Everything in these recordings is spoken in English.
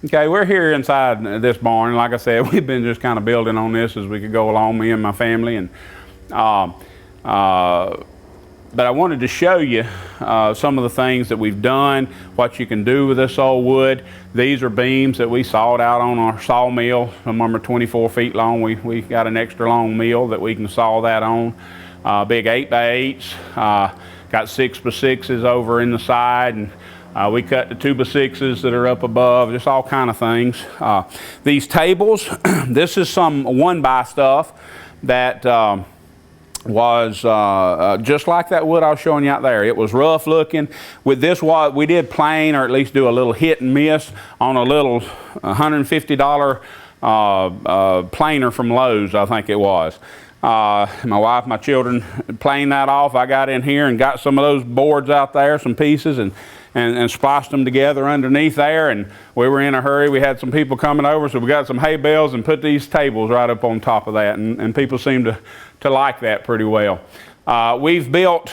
Okay, we're here inside this barn. Like I said, we've been just kind of building on this as we could go along, me and my family. And but I wanted to show you some of the things that we've done, what you can do with this old wood. These are beams that we sawed out on our sawmill. Some of them are 24 feet long. We got an extra long mill that we can saw that on. Big 8x8s. Got 6x6s over in the side, and we cut the 2x6s that are up above, just all kind of things. These tables, this is some 1x stuff that was just like that wood I was showing you out there. It was rough looking. With this, what we did plane, or at least do a little hit and miss on a little $150 planer from Lowe's, I think it was. My wife, my children planed that off. I got in here and got some of those boards out there, some pieces, and spliced them together underneath there. And we were in a hurry. We had some people coming over, so we got some hay bales and put these tables right up on top of that. And people seem to like that pretty well. We've built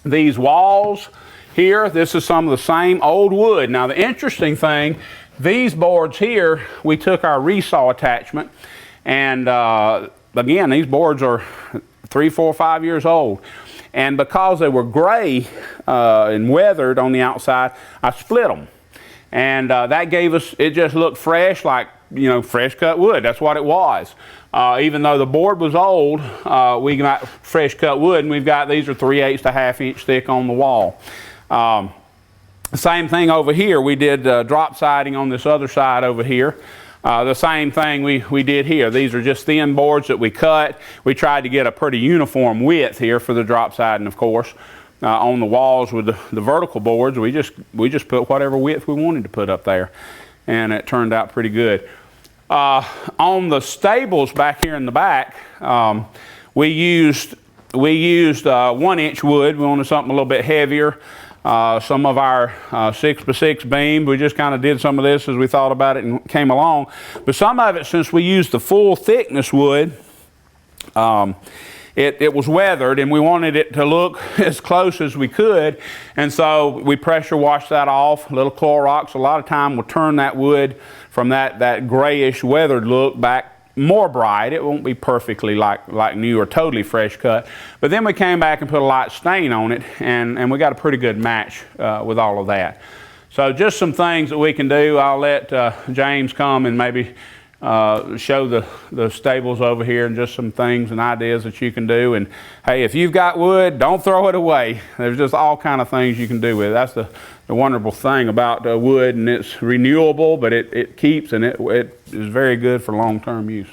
these walls here. This is some of the same old wood. Now the interesting thing, these boards here, we took our resaw attachment, and again, these boards are 3, 4, 5 years old. And because they were gray and weathered on the outside, I split them. And that gave us, it just looked fresh, like, you know, fresh cut wood. That's what it was. Even though the board was old, we got fresh cut wood, and we've got, these are 3/8 to 1/2 inch thick on the wall. Same thing over here. We did drop siding on this other side over here. The same thing we did here. These are just thin boards that we cut. We tried to get a pretty uniform width here for the drop siding, of course. On the walls with the vertical boards, we just put whatever width we wanted to put up there, and it turned out pretty good. On the stables back here in the back, we used 1-inch wood. We wanted something a little bit heavier. Some of our 6x6 beams, we just kind of did some of this as we thought about it and came along. But some of it, since we used the full thickness wood, it was weathered, and we wanted it to look as close as we could. And so we pressure washed that off. A little Clorox, a lot of time will turn that wood from that grayish weathered look back more bright. It won't be perfectly like new or totally fresh cut. But then we came back and put a light stain on it, and we got a pretty good match with all of that. So just some things that we can do. I'll let James come and maybe show the stables over here, and just some things and ideas that you can do. And hey, if you've got wood, don't throw it away. There's just all kind of things you can do with it. That's the wonderful thing about wood, and it's renewable, but it keeps, and it is very good for long-term use.